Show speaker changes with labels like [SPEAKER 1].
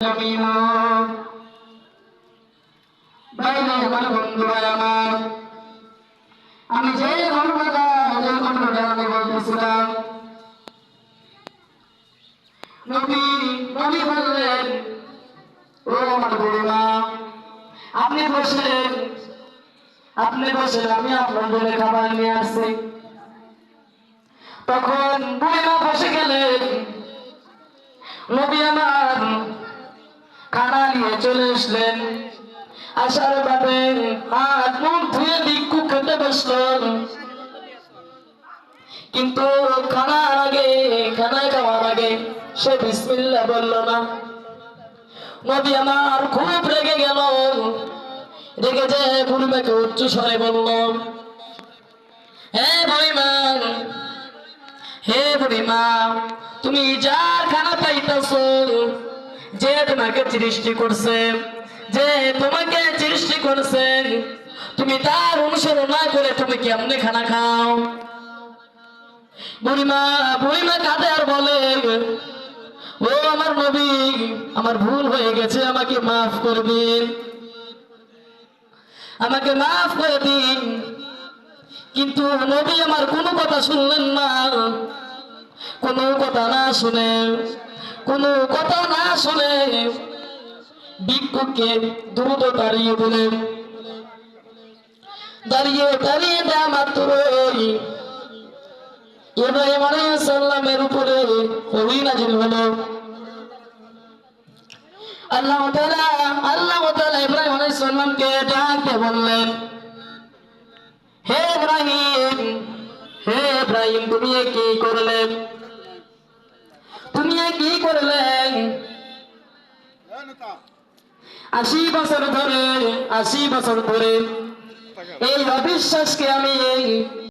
[SPEAKER 1] আমি যে ঘটনাটা আমি বলতেছিলাম, নবী বললেন, ও আমার বুড়িমা, আপনি বসেন, আমি আপনার জন্য খাবার নিয়ে আসছি। তখন বুড়িমা বসে গেলেন। নবী আমার খানা নিয়ে চলে আসলেন। আসার বাদে হাত মুখ ধুয়ে ভিক্ষু খেতে বসলেন। কিন্তু খানা খাওয়ার আগে সে বিসমিল্লাহ বলল না। নবী আমার খুব রেগে গেল। রেগে যে বুড়িমাকে উচ্চ স্বরে বলল, হে বুড়িমা, তুমি যার খানা পাইতেছ, যে তোমাকে সৃষ্টি করছে, তুমি তার অনুসরণ না করে তুমি কেমনে খানা খাও? বুড়িমা কাঁদে আর বলে, ও আমার নবী, আমার ভুল হয়ে গেছে, আমাকে মাফ করবেন, আমাকে মাফ করে দিন। কিন্তু নবী আমার কোনো কথা শুনলেন না। কোনো কথা না শুনে ভিক্ষুককে দ্রুত দাঁড়িয়ে দিলেন। দাঁড়িয়ে দেওয়া মাত্রই ইব্রাহিম আলাইহিস সালামের উপরে ওহী নাযিল হলো। আল্লাহ তাআলা ইব্রাহিম আলাইহিস সালামকে ডাকতে বললেন, হে ইব্রাহিম, তুমি কি করলেন? 80 বছর ধরে এই অবিশ্বাসকে আমি